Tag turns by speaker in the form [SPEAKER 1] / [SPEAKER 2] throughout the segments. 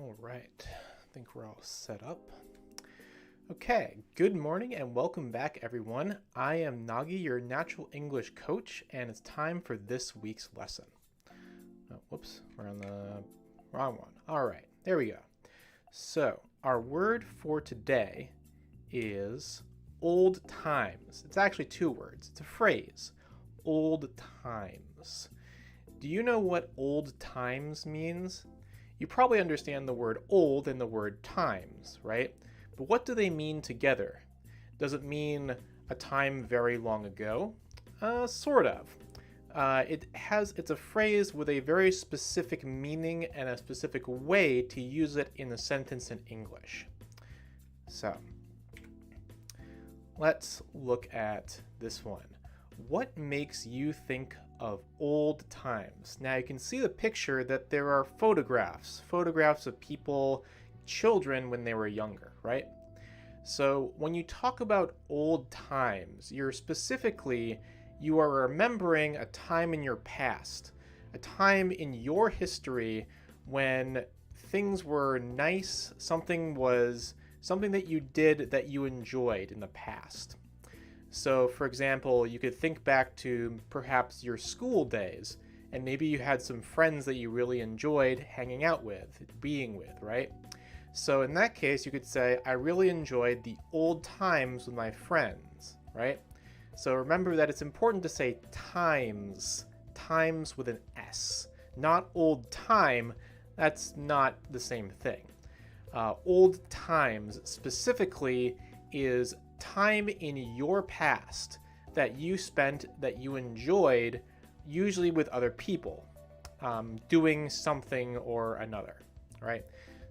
[SPEAKER 1] All right, I think we're all set up. Okay, good morning and welcome back, everyone. I am Nagi, your natural English coach, and it's time for this week's lesson. Oh, whoops, we're on the wrong one. All right, there we go. So, our word for today is old times. It's actually two words, it's a phrase. Old times. Do you know what old times means? You probably understand the word old and the word times, right? But what do they mean together? Does it mean a time very long ago? Sort of. It's a phrase with a very specific meaning and a specific way to use it in a sentence in English. So, let's look at this one. What makes you think of old times? Now you can see the picture that there are photographs of people, children when they were younger, right? So when you talk about old times, you are remembering a time in your past, a time in your history when things were nice, something that you did that you enjoyed in the past. So, for example, you could think back to perhaps your school days, and maybe you had some friends that you really enjoyed hanging out with, being with, right? So in that case, you could say, I really enjoyed the old times with my friends, right? So remember that it's important to say times with an S, not old time. That's not the same thing. Old times specifically is time in your past that you spent, that you enjoyed, usually with other people, doing something or another, right?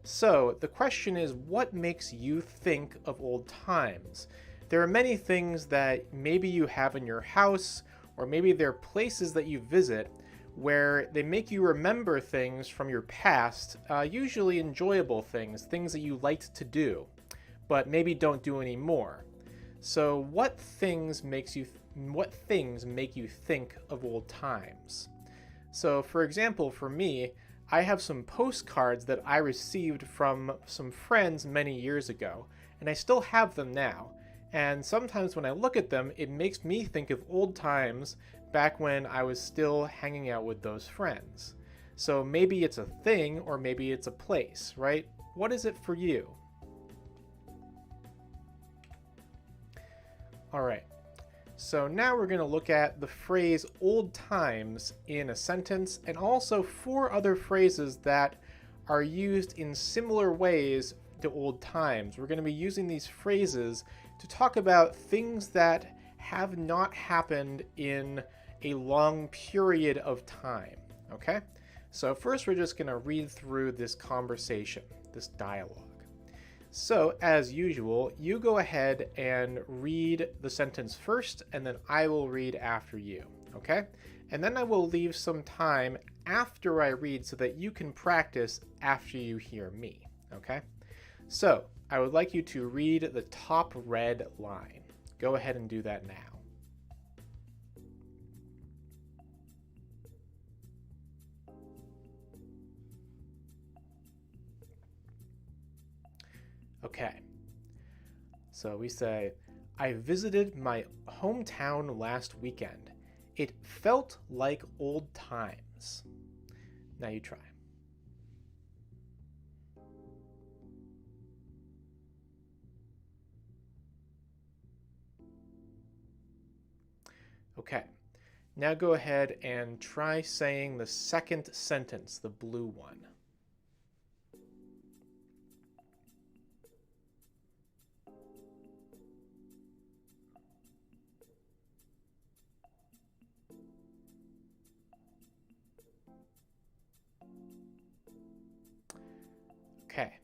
[SPEAKER 1] So the question is, what makes you think of old times? There are many things that maybe you have in your house, or maybe there are places that you visit where they make you remember things from your past, usually enjoyable things that you liked to do, but maybe don't do anymore. So what things make you think of old times? So for example, for me, I have some postcards that I received from some friends many years ago, and I still have them now. And sometimes when I look at them, it makes me think of old times back when I was still hanging out with those friends. So maybe it's a thing or maybe it's a place, right? What is it for you? All right, so now we're going to look at the phrase old times in a sentence and also 4 other phrases that are used in similar ways to old times. We're going to be using these phrases to talk about things that have not happened in a long period of time, okay? So first we're just going to read through this conversation, this dialogue. So, as usual, you go ahead and read the sentence first, and then I will read after you, okay? And then I will leave some time after I read so that you can practice after you hear me, okay? So, I would like you to read the top red line. Go ahead and do that now. Okay, so we say, I visited my hometown last weekend. It felt like old times. Now you try. Okay, now go ahead and try saying the second sentence, the blue one. Okay.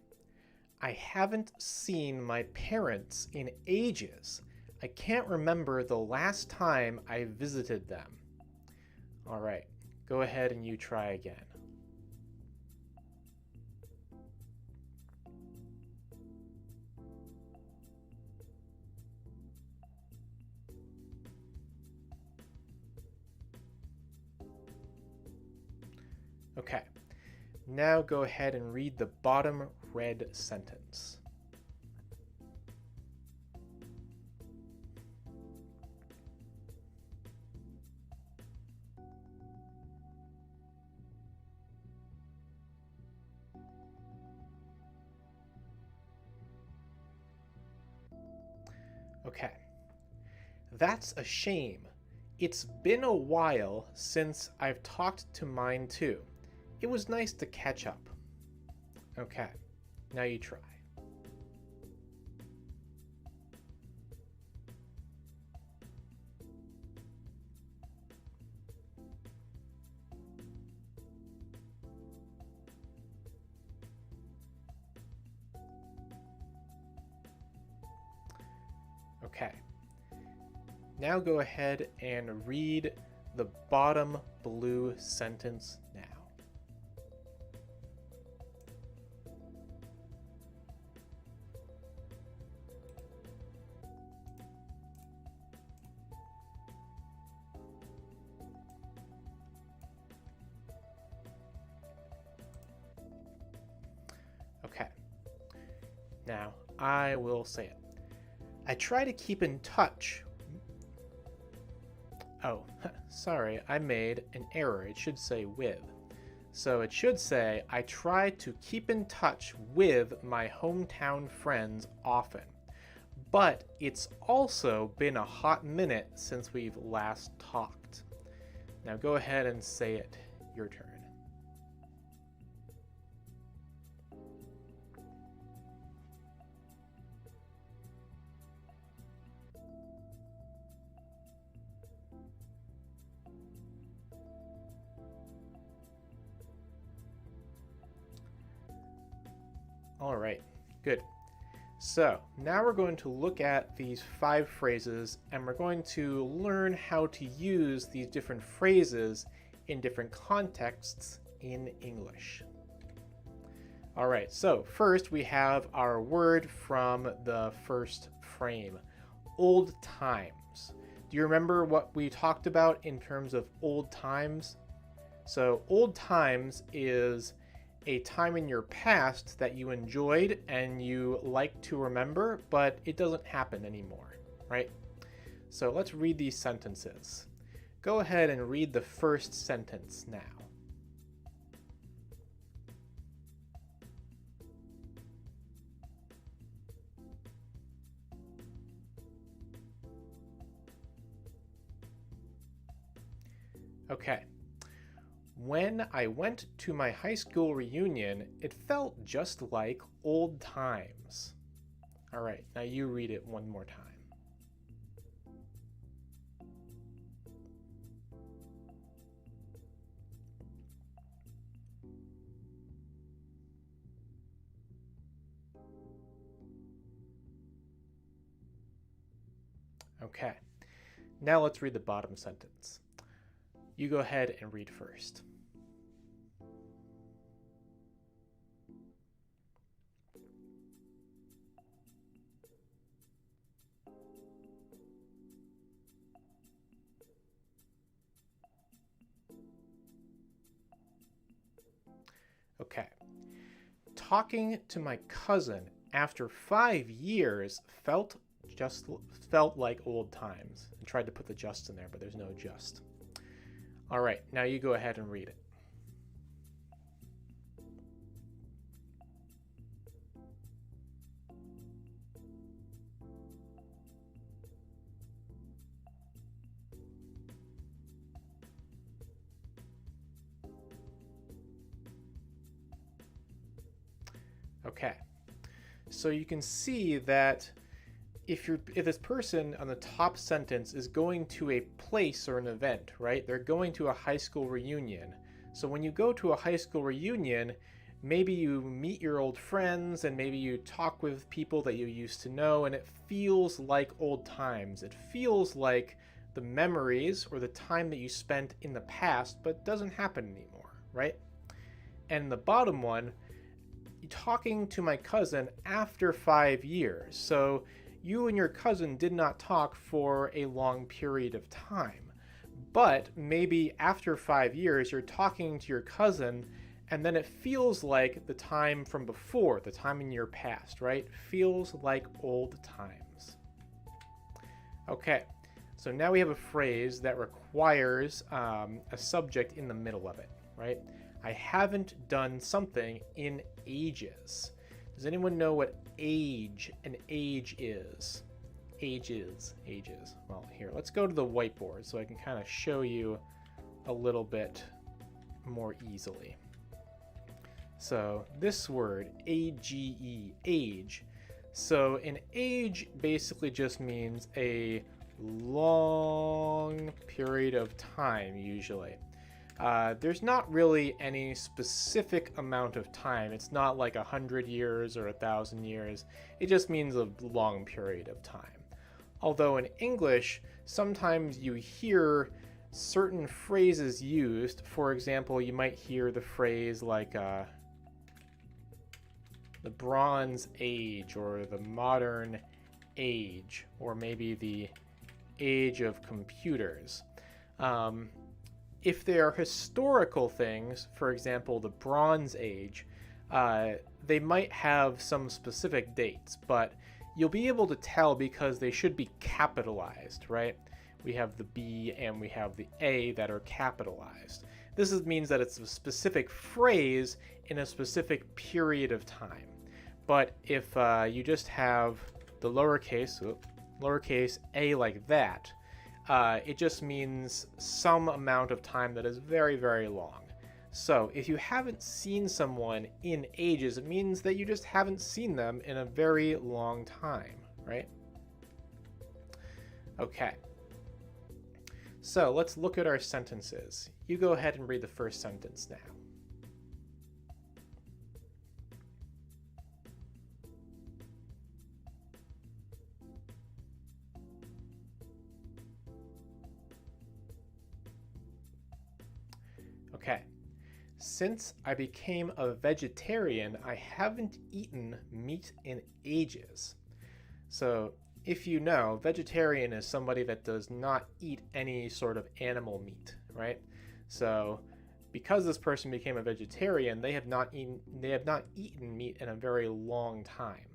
[SPEAKER 1] I haven't seen my parents in ages. I can't remember the last time I visited them. All right, go ahead and you try again. Okay, Now go ahead and read the bottom red sentence. Okay. That's a shame. It's been a while since I've talked to mine too. It was nice to catch up. Okay, now you try. Okay. Now go ahead and read the bottom blue sentence now. Okay. Now I will say it. I try to keep in touch. Oh, sorry, I made an error. It should say with. So it should say, I try to keep in touch with my hometown friends often. But it's also been a hot minute since we've last talked. Now go ahead and say it. Your turn. All right, good. So now we're going to look at these 5 phrases and we're going to learn how to use these different phrases in different contexts in English. All right, so first we have our word from the first frame, old times. Do you remember what we talked about in terms of old times? So old times is a time in your past that you enjoyed and you like to remember, but it doesn't happen anymore, right? So let's read these sentences. Go ahead and read the first sentence now. Okay. When I went to my high school reunion, it felt just like old times. All right, now you read it one more time. Okay, now let's read the bottom sentence. You go ahead and read first. Okay. Talking to my cousin after 5 years felt like old times. I tried to put the just in there, but there's no just. All right, now you go ahead and read it. Okay, so you can see that if this person on the top sentence is going to a place or an event, right? They're going to a high school reunion. So when you go to a high school reunion, maybe you meet your old friends and maybe you talk with people that you used to know, and it feels like old times. It feels like the memories or the time that you spent in the past, but doesn't happen anymore, right? And the bottom one, talking to my cousin after 5 years. So you and your cousin did not talk for a long period of time, but maybe after 5 years you're talking to your cousin And then it feels like the time from before, the time in your past, right? Feels like old times. Okay, so now we have a phrase that requires a subject in the middle of it, right? I haven't done something in ages. Does anyone know what an age is? Ages. Well, here, let's go to the whiteboard so I can kind of show you a little bit more easily. So this word, age, age. So an age basically just means a long period of time, usually. There's not really any specific amount of time. It's not like 100 years or 1,000 years. It just means a long period of time. Although in English, sometimes you hear certain phrases used. For example, you might hear the phrase like the Bronze Age or the Modern Age, or maybe the Age of Computers. If they are historical things, for example, the Bronze Age, they might have some specific dates, but you'll be able to tell because they should be capitalized, right? We have the B and we have the A that are capitalized. This means that it's a specific phrase in a specific period of time. But if you just have the lowercase a like that, it just means some amount of time that is very, very long. So if you haven't seen someone in ages, it means that you just haven't seen them in a very long time, right? Okay. So let's look at our sentences. You go ahead and read the first sentence now. Okay. Since I became a vegetarian, I haven't eaten meat in ages. So, if you know, vegetarian is somebody that does not eat any sort of animal meat, right? So, because this person became a vegetarian, they have not eaten meat in a very long time.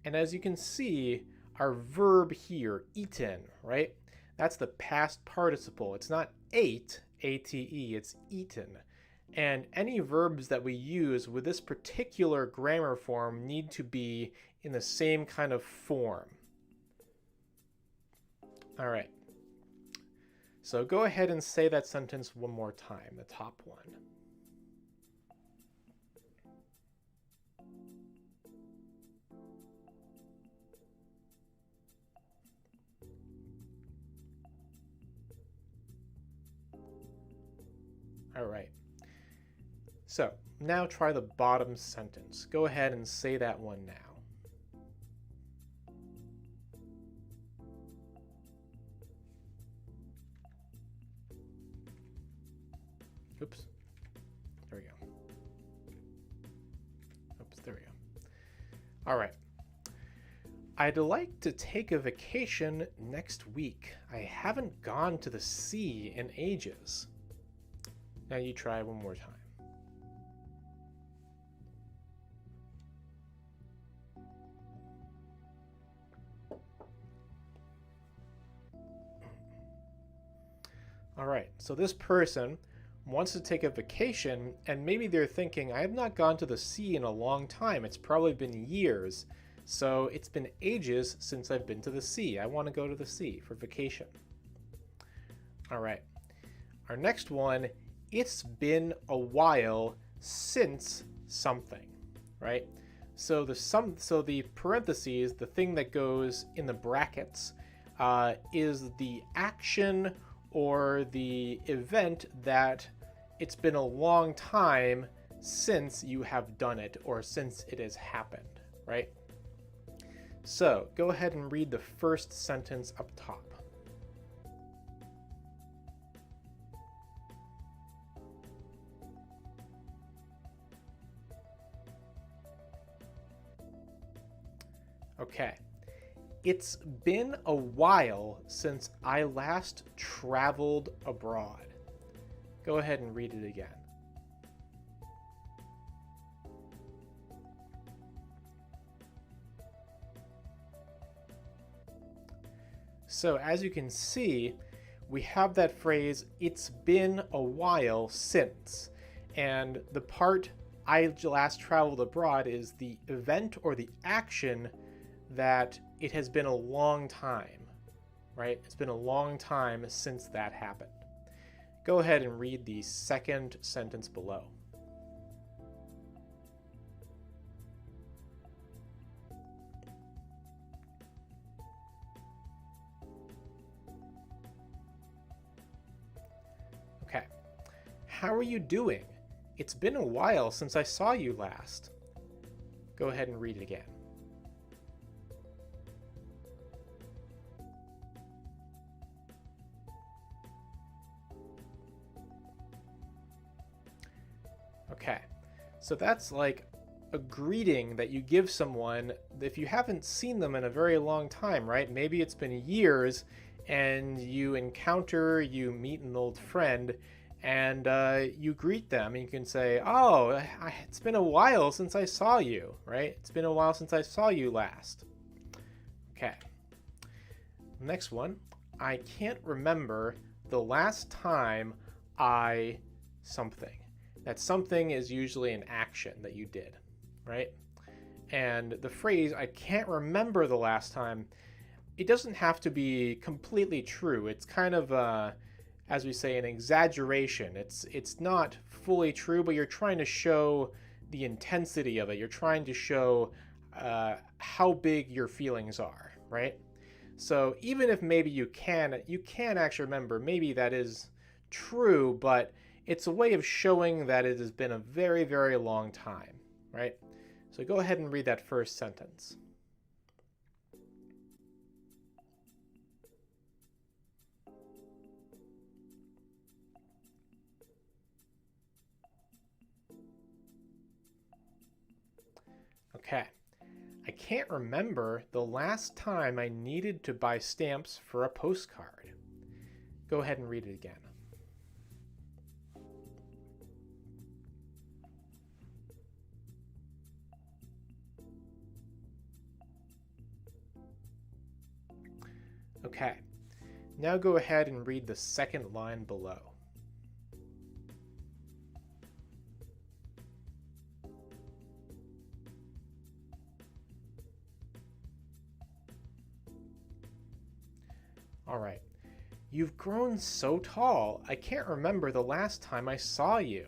[SPEAKER 1] And as you can see, our verb here, eaten, right? That's the past participle. It's not ate, A-T-E, it's eaten. And any verbs that we use with this particular grammar form need to be in the same kind of form. All right. So go ahead and say that sentence one more time, the top one. All right. So now try the bottom sentence. Go ahead and say that one now. Oops. There we go. Oops, there we go. All right. I'd like to take a vacation next week. I haven't gone to the sea in ages. Now you try one more time. All right, so this person wants to take a vacation, and maybe they're thinking, I have not gone to the sea in a long time. It's probably been years. So it's been ages since I've been to the sea. I want to go to the sea for vacation. All right, our next one, it's been a while since something, right? So the parentheses, the thing that goes in the brackets, is the action or the event that it's been a long time since you have done it or since it has happened, right? So go ahead and read the first sentence up top. Okay. It's been a while since I last traveled abroad. Go ahead and read it again. So as you can see, we have that phrase, it's been a while since. And the part I last traveled abroad is the event or the action that it has been a long time, right? It's been a long time since that happened. Go ahead and read the second sentence below. Okay. How are you doing? It's been a while since I saw you last. Go ahead and read it again. Okay, so that's like a greeting that you give someone if you haven't seen them in a very long time, right? Maybe it's been years and you meet an old friend and you greet them and you can say, oh, it's been a while since I saw you, right? It's been a while since I saw you last. Okay, next one. I can't remember the last time I something. That something is usually an action that you did, right? And the phrase, I can't remember the last time, it doesn't have to be completely true. It's kind of, as we say, an exaggeration. It's not fully true, but you're trying to show the intensity of it. You're trying to show how big your feelings are, right? So even if maybe you can actually remember, maybe that is true, but it's a way of showing that it has been a very, very long time, right? So go ahead and read that first sentence. Okay. I can't remember the last time I needed to buy stamps for a postcard. Go ahead and read it again. Okay, now go ahead and read the second line below. All right. You've grown so tall, I can't remember the last time I saw you.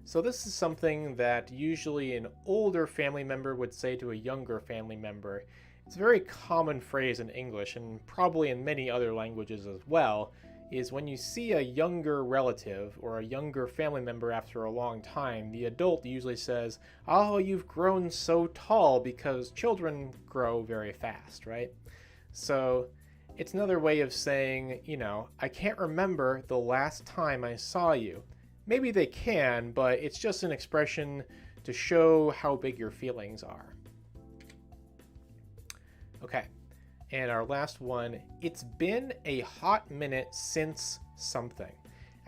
[SPEAKER 1] So this is something that usually an older family member would say to a younger family member. It's a very common phrase in English and probably in many other languages as well, is when you see a younger relative or a younger family member after a long time, the adult usually says, oh, you've grown so tall, because children grow very fast, right? So it's another way of saying, I can't remember the last time I saw you. Maybe they can, but it's just an expression to show how big your feelings are. Okay, and our last one, it's been a hot minute since something.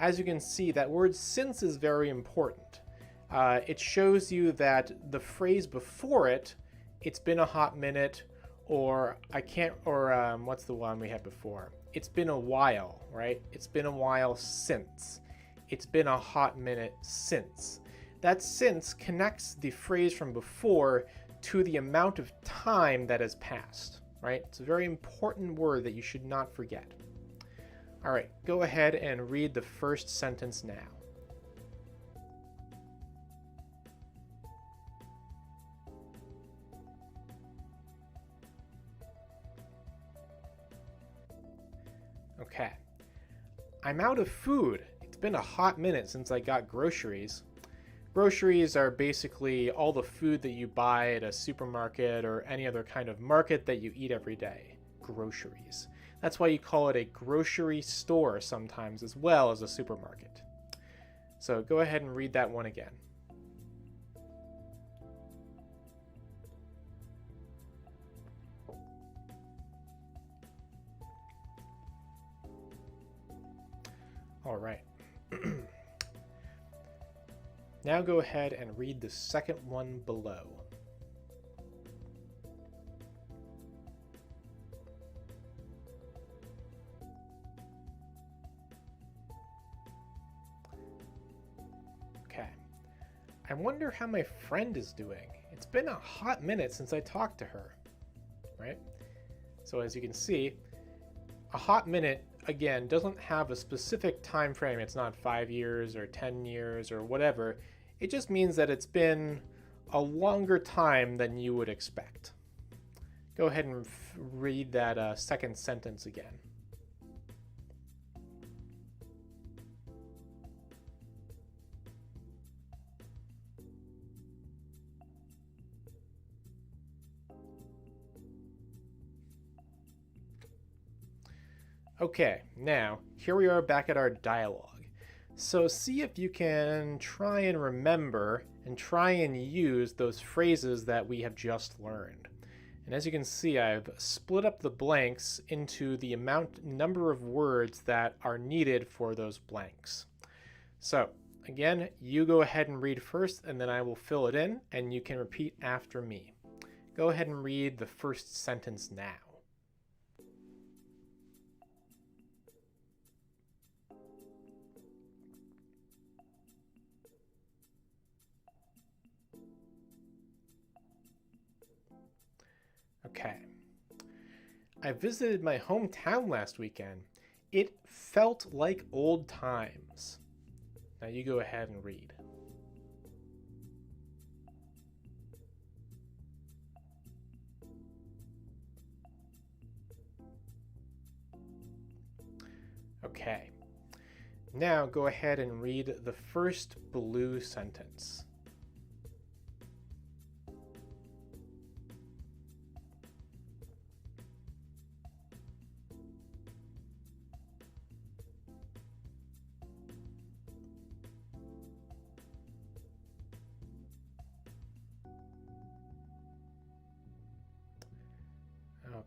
[SPEAKER 1] As you can see, that word since is very important. It shows you that the phrase before it, it's been a hot minute, or what's the one we had before? It's been a while, right? It's been a while since. It's been a hot minute since. That since connects the phrase from before to the amount of time that has passed, right? It's a very important word that you should not forget. All right, go ahead and read the first sentence now. Okay. I'm out of food. It's been a hot minute since I got groceries. Groceries are basically all the food that you buy at a supermarket or any other kind of market that you eat every day. Groceries. That's why you call it a grocery store sometimes as well as a supermarket. So go ahead and read that one again. All right. Now go ahead and read the second one below. I wonder how my friend is doing. It's been a hot minute since I talked to her, right? So as you can see, a hot minute, again, doesn't have a specific time frame. It's not 5 years or 10 years or whatever. It just means that it's been a longer time than you would expect. Go ahead and read that second sentence again. Okay, now here we are back at our dialogue. So see if you can try and remember and try and use those phrases that we have just learned. And as you can see, I've split up the blanks into the number of words that are needed for those blanks. So again, you go ahead and read first, and then I will fill it in, and you can repeat after me. Go ahead and read the first sentence now. Okay. I visited my hometown last weekend. It felt like old times. Now you go ahead and read. Okay. Now go ahead and read the first blue sentence.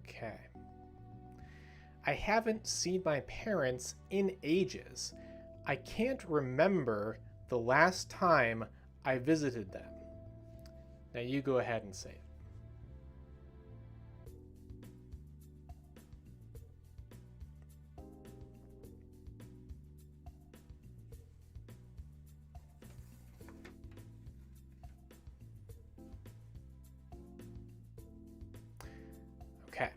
[SPEAKER 1] Okay. I haven't seen my parents in ages. I can't remember the last time I visited them. Now you go ahead and say it. Okay.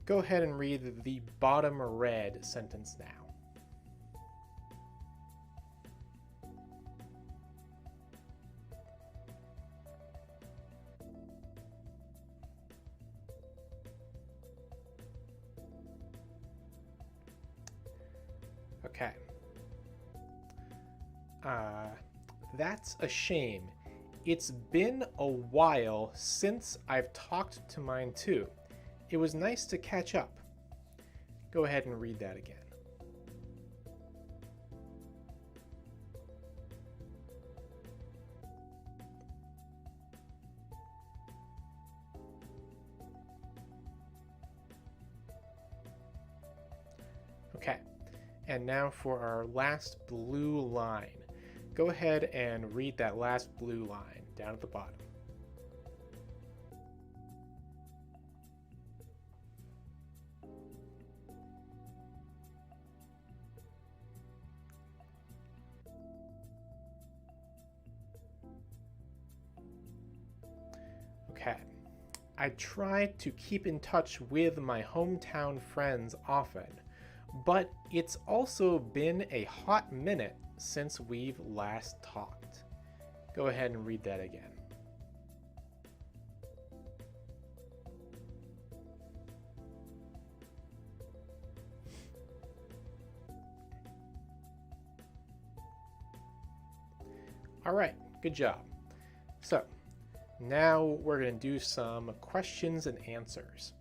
[SPEAKER 1] Go ahead and read the bottom red sentence now. Okay. That's a shame. It's been a while since I've talked to mine too. It was nice to catch up. Go ahead and read that again. Okay, and now for our last blue line. Go ahead and read that last blue line down at the bottom. Okay. I try to keep in touch with my hometown friends often, but it's also been a hot minute since we've last talked. Go ahead and read that again. All right, good job. So now we're going to do some questions and answers.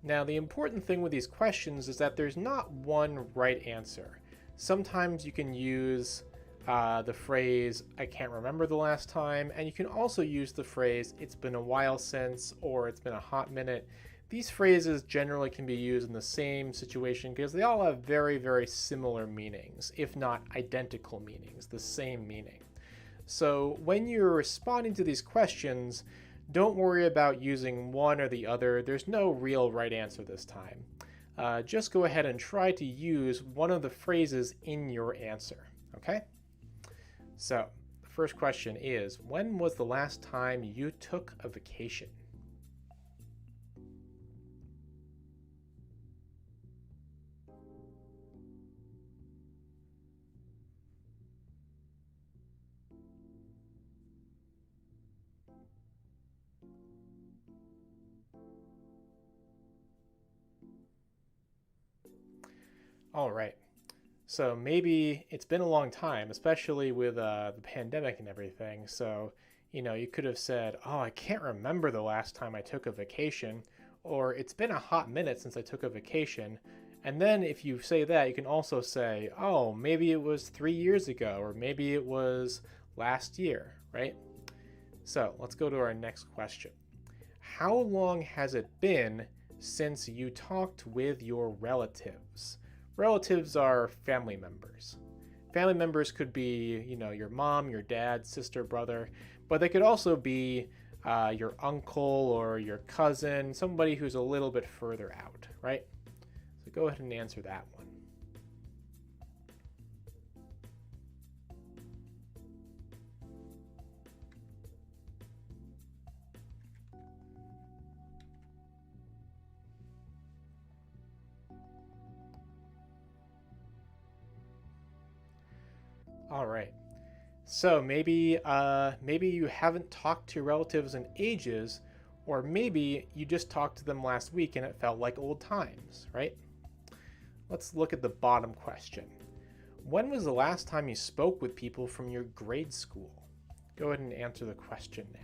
[SPEAKER 1] Now, the important thing with these questions is that there's not one right answer. Sometimes you can use the phrase, I can't remember the last time, and you can also use the phrase, it's been a while since, or it's been a hot minute. These phrases generally can be used in the same situation because they all have very, very similar meanings, if not identical meanings, the same meaning. So when you're responding to these questions, don't worry about using one or the other. There's no real right answer this time. Just go ahead and try to use one of the phrases in your answer, okay? So the first question is, when was the last time you took a vacation? All right. So maybe it's been a long time, especially with the pandemic and everything. So, you could have said, oh, I can't remember the last time I took a vacation, or it's been a hot minute since I took a vacation. And then if you say that, you can also say, oh, maybe it was 3 years ago, or maybe it was last year, right? So let's go to our next question. How long has it been since you talked with your relatives? Relatives are family members. Family members could be, your mom, your dad, sister, brother, but they could also be your uncle or your cousin, somebody who's a little bit further out, right? So go ahead and answer that one. All right. So maybe you haven't talked to relatives in ages, or maybe you just talked to them last week and it felt like old times, right? Let's look at the bottom question. When was the last time you spoke with people from your grade school? Go ahead and answer the question now.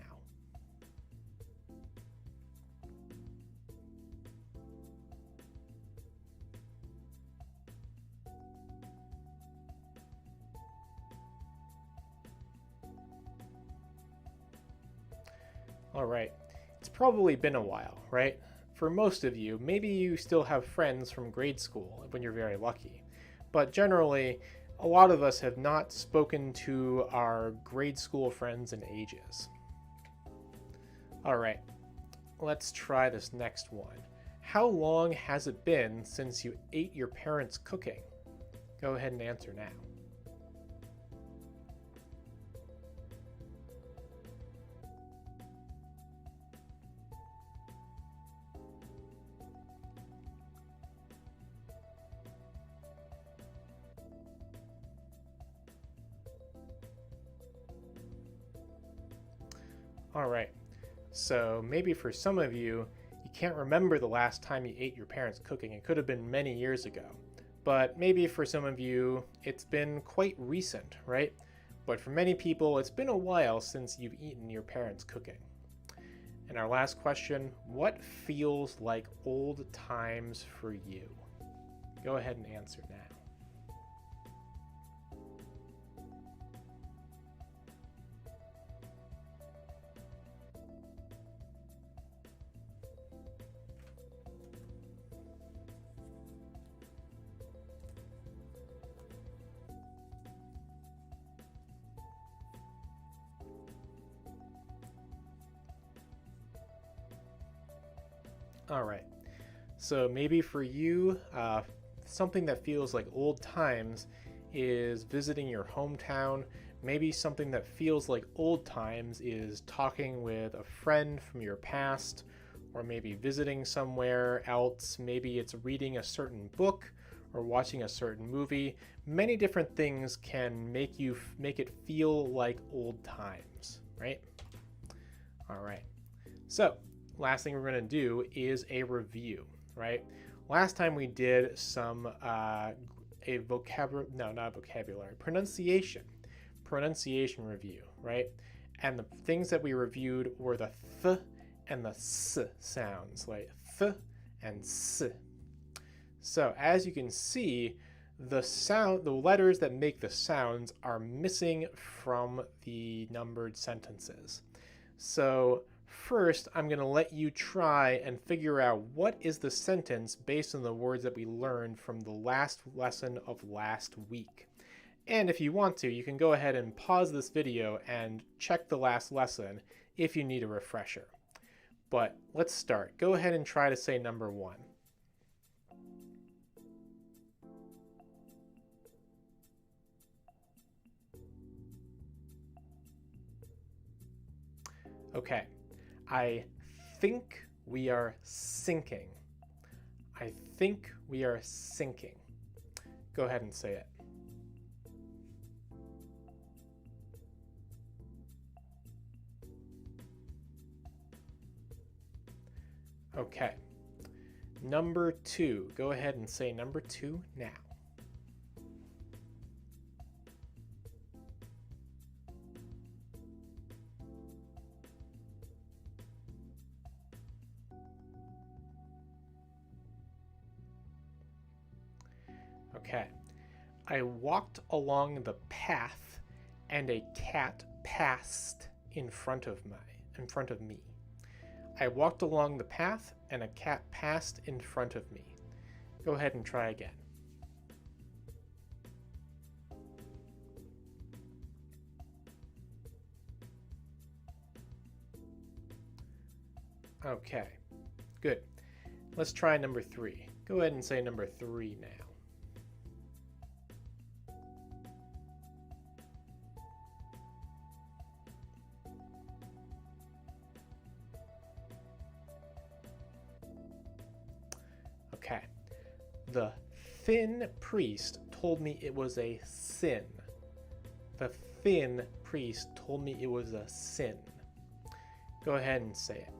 [SPEAKER 1] All right, it's probably been a while, right? For most of you, maybe you still have friends from grade school when you're very lucky. But generally, a lot of us have not spoken to our grade school friends in ages. All right, let's try this next one. How long has it been since you ate your parents' cooking? Go ahead and answer now. All right, so maybe for some of you, you can't remember the last time you ate your parents' cooking. It could have been many years ago. But maybe for some of you, it's been quite recent, right? But for many people, it's been a while since you've eaten your parents' cooking. And our last question, what feels like old times for you? Go ahead and answer now. All right. So maybe for you, something that feels like old times is visiting your hometown. Maybe something that feels like old times is talking with a friend from your past, or maybe visiting somewhere else. Maybe it's reading a certain book or watching a certain movie. Many different things can make it feel like old times, right? All right. So last thing we're going to do is a review, right? Last time we did some pronunciation review, right? And the things that we reviewed were the th and the s sounds, like th and s. So as you can see, the letters that make the sounds are missing from the numbered sentences. So first, I'm going to let you try and figure out what is the sentence based on the words that we learned from the last lesson of last week. And if you want to, you can go ahead and pause this video and check the last lesson if you need a refresher. But let's start. Go ahead and try to say number one. Okay. I think we are sinking. I think we are sinking. Go ahead and say it. Okay. Number 2. Go ahead and say number 2 now. Okay. I walked along the path and a cat passed in front of me. I walked along the path and a cat passed in front of me. Go ahead and try again. Okay, good. Let's try number 3. Go ahead and say number 3 now. Okay. The thin priest told me it was a sin. The thin priest told me it was a sin. Go ahead and say it.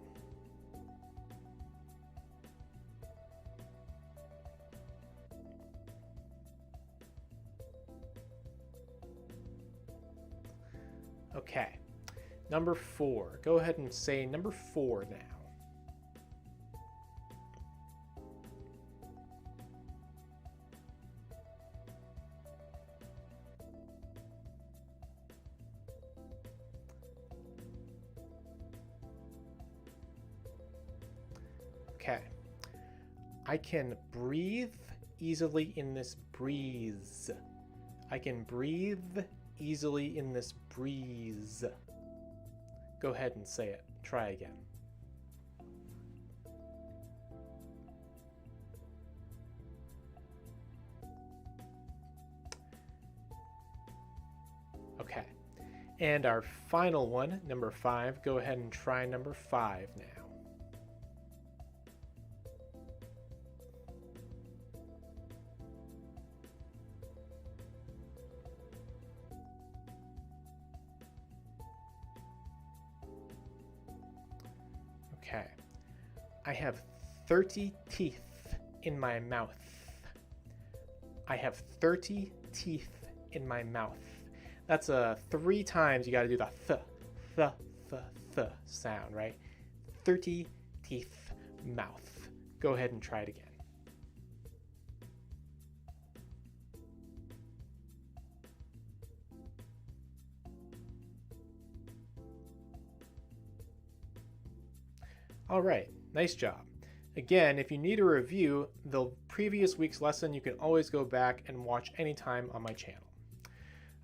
[SPEAKER 1] Okay. Number 4. Go ahead and say number 4 now. Okay. I can breathe easily in this breeze. I can breathe easily in this breeze. Go ahead and say it. Try again. Okay. And our final one, number 5. Go ahead and try number 5 now. Okay. I have 30 teeth in my mouth. I have 30 teeth in my mouth. That's 3 times you got to do the th sound, right? 30 teeth, mouth. Go ahead and try it again. All right, nice job. Again, if you need a review, the previous week's lesson, you can always go back and watch anytime on my channel.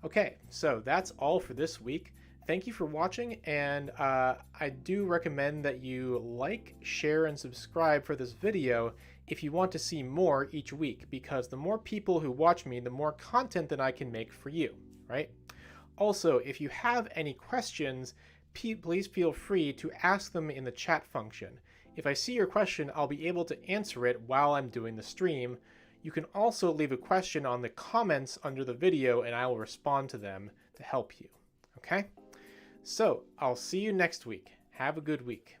[SPEAKER 1] Okay, so that's all for this week. Thank you for watching, and I do recommend that you like, share, and subscribe for this video if you want to see more each week, because the more people who watch me, the more content that I can make for you, right? Also, if you have any questions, please feel free to ask them in the chat function. If I see your question, I'll be able to answer it while I'm doing the stream. You can also leave a question on the comments under the video and I will respond to them to help you. Okay? So, I'll see you next week. Have a good week.